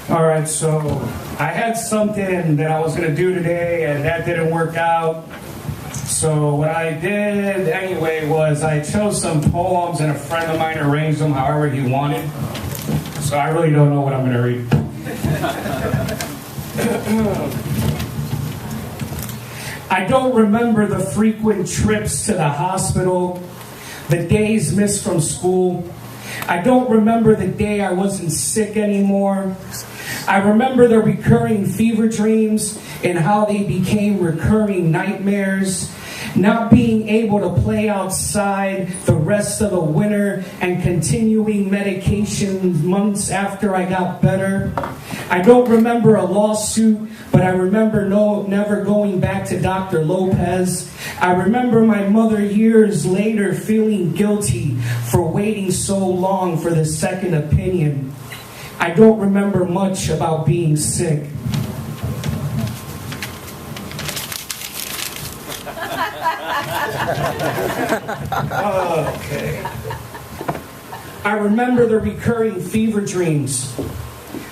All right, so I had something that I was going to do today, and that didn't work out. So what I did anyway was I chose some poems, and a friend of mine arranged them however he wanted. So I really don't know what I'm going to read. I don't remember the frequent trips to the hospital, the days missed from school. I don't remember the day I wasn't sick anymore. I remember the recurring fever dreams and how they became recurring nightmares. Not being able to play outside the rest of the winter and continuing medication months after I got better. I don't remember a lawsuit, but I remember never going back to Dr. Lopez. I remember my mother years later feeling guilty for waiting so long for the second opinion. I don't remember much about being sick. Okay. I remember the recurring fever dreams.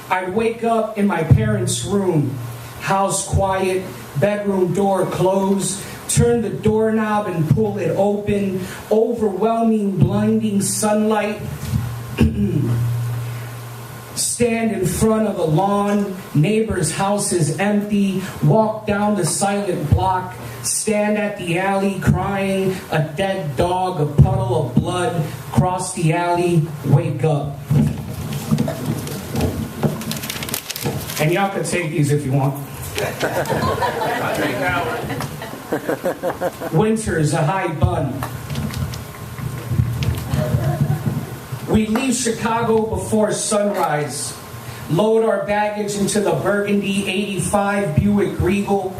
I'd wake up in my parents' room, house quiet, bedroom door closed, turn the doorknob and pull it open, overwhelming, blinding sunlight. Stand in front of the lawn, neighbor's house is empty, walk down the silent block, stand at the alley crying, a dead dog, a puddle of blood, cross the alley, wake up. And y'all can take these if you want. Winter's a high bun. We leave Chicago before sunrise, load our baggage into the burgundy 85 Buick Regal,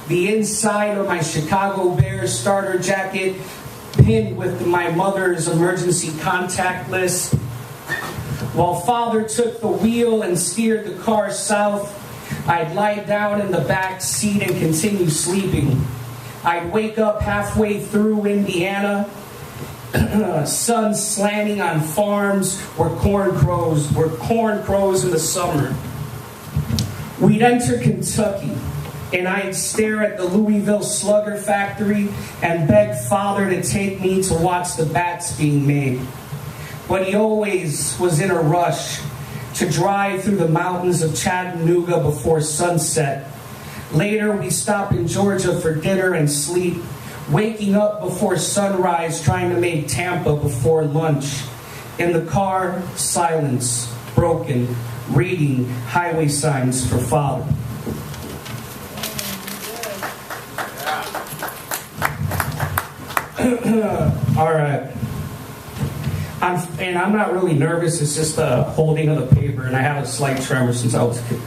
the inside of my Chicago Bears starter jacket pinned with my mother's emergency contact list. While father took the wheel and steered the car south, I'd lie down in the back seat and continue sleeping. I'd wake up halfway through Indiana, sun slanting on farms where corn crows in the summer. We'd enter Kentucky, and I'd stare at the Louisville Slugger factory and beg father to take me to watch the bats being made. But he always was in a rush to drive through the mountains of Chattanooga before sunset. Later, we stop in Georgia for dinner and sleep, waking up before sunrise, trying to make Tampa before lunch. In the car, silence, broken, reading highway signs for father. All right. I'm not really nervous. It's just the holding of the paper, and I have a slight tremor since I was a kid.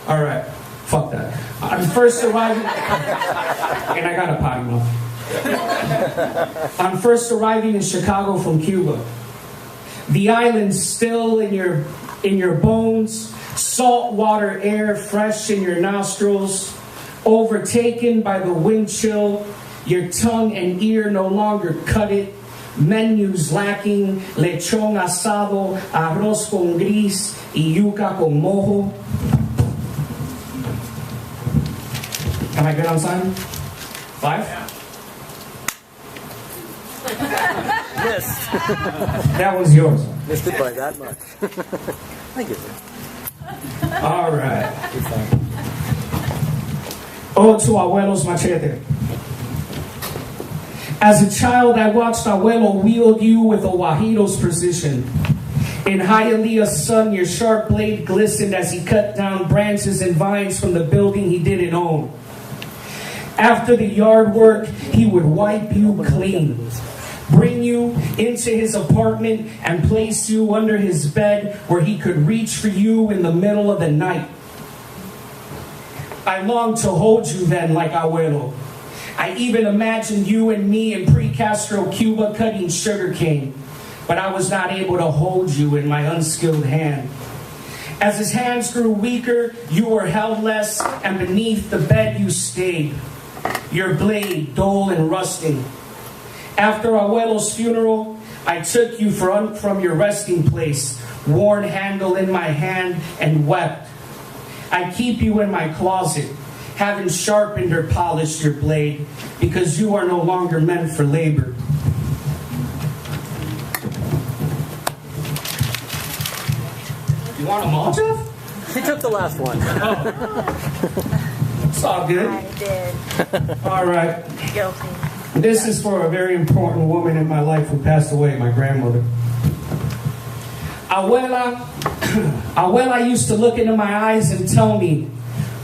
All right. Fuck that. I'm first arriving, and I got a potty mouth. I'm first arriving in Chicago from Cuba. The island's still in your bones, saltwater air fresh in your nostrils, overtaken by the wind chill. Your tongue and ear no longer cut it. Menus lacking, lechon asado, arroz con gris, y yuca con mojo. Am I good on time? 5? Yes. That was yours. Missed it by that much. Thank you. All right. Ode to Abuelo's Machete. As a child, I watched Abuelo wield you with a Guajiro's precision. In Hialeah's sun, your sharp blade glistened as he cut down branches and vines from the building he didn't own. After the yard work, he would wipe you clean, bring you into his apartment, and place you under his bed where he could reach for you in the middle of the night. I longed to hold you then like Abuelo. I even imagined you and me in pre-Castro Cuba cutting sugarcane, but I was not able to hold you in my unskilled hand. As his hands grew weaker, you were held less, and beneath the bed you stayed, your blade dull and rusting. After Abuelo's funeral, I took you from your resting place, worn handle in my hand, and wept I keep you in my closet, haven't sharpened or polished your blade, because you are no longer meant for labor. You want them all, Jeff? He took the last one. It's all good. I did. All right. Guilty. This is for a very important woman in my life who passed away, my grandmother. Abuela used to look into my eyes and tell me,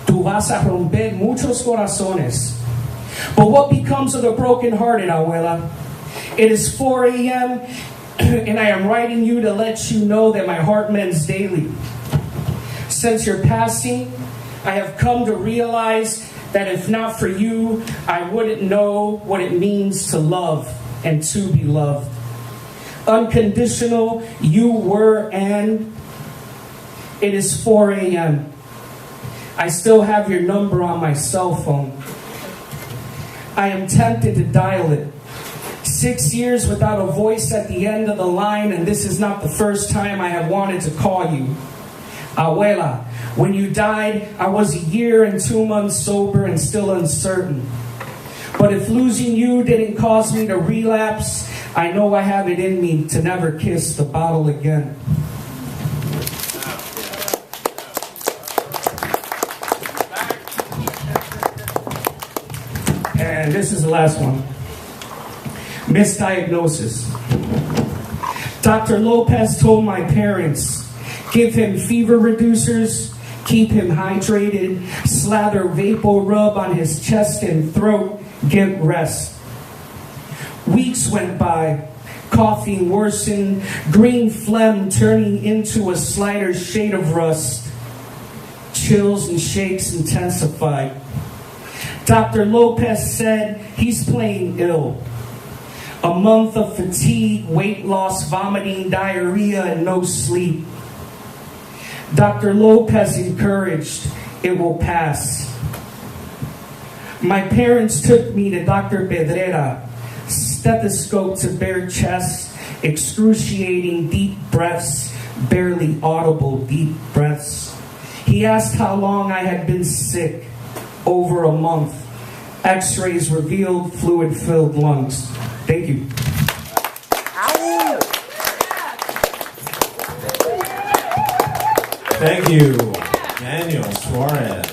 "Tu vas a romper muchos corazones." But what becomes of the brokenhearted, Abuela? It is 4 a.m. and I am writing you to let you know that my heart mends daily. Since your passing, I have come to realize that if not for you, I wouldn't know what it means to love and to be loved. Unconditional, you were, and it is 4 a.m. I still have your number on my cell phone. I am tempted to dial it. 6 years without a voice at the end of the line, and this is not the first time I have wanted to call you. Abuela, when you died, I was a year and 2 months sober and still uncertain. But if losing you didn't cause me to relapse, I know I have it in me to never kiss the bottle again. And this is the last one. Misdiagnosis. Dr. Lopez told my parents, give him fever reducers, keep him hydrated, slather vapor rub on his chest and throat, get rest. Weeks went by, coughing worsened, green phlegm turning into a slighter shade of rust. Chills and shakes intensified. Dr. Lopez said he's playing ill. A month of fatigue, weight loss, vomiting, diarrhea, and no sleep. Dr. Lopez encouraged, it will pass. My parents took me to Dr. Pedrera, stethoscope to bare chest, excruciating deep breaths, barely audible deep breaths. He asked how long I had been sick. Over a month. X-rays revealed fluid-filled lungs. Thank you. Thank you, Daniel Suarez.